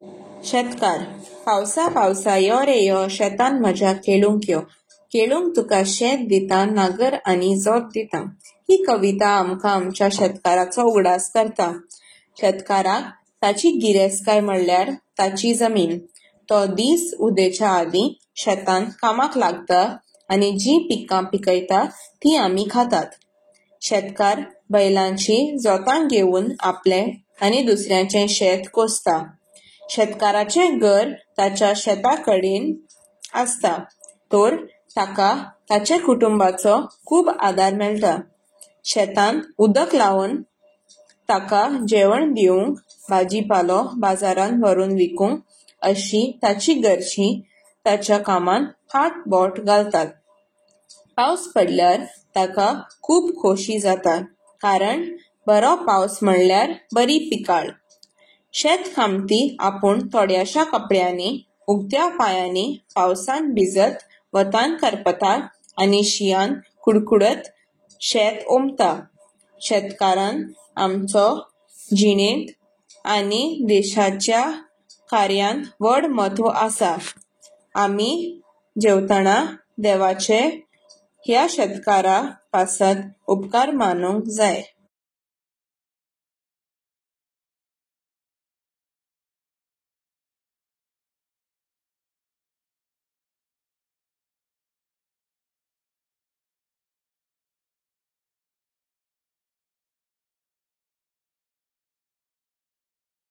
शेतकार पावसा पावसा यो रे यो शेतान म्हज्या केळूंक यो, केळूंक तुका शेत दिता नागर आनी जोत दिता। ही कविता आमकां आमच्या शेतकाराचो उगडास करता। शेतकाराक ताची गिरेस्तकाय म्हणल्यार ताची जमीन। तो दीस उदेच्या आदीं शेतान कामाक लागता आनी जी पिकां पिकयता ती आमी खातात। शेतकार बैलांची जोतां घेवन आपले आनी दुसऱ्याचें शेत कोसता। शेतकाराचें घर ताच्या शेता कडेन आसता, तर ताका ताच्या कुटुंबाचो खूब आदार मेळटा। शेतान उदक लावन ताका जेवण दिवंक, भाजीपालो बाजारान व्हरून विकूंक अशी ताची घरचीं ताच्या कामान हात बोट घालतात। पावस पडल्यार ताका खूब खोशी जाता, कारण बरो पावस म्हणल्यार बरी पिकाळ। शेत कामती आपूण थोड्याशा कपड्यांनी उगत्या पायांनी पावसान भिजत वतान करपता आनी शियान कुडकुडत शेत ओंपता। शेतकारान आमचो जिणेंत आनी देशाच्या कार्यांत व्हड म्हत्व आसा। आमी जेवतना देवाचे ह्या शेतकारा पासत उपकार मानूंक जाय।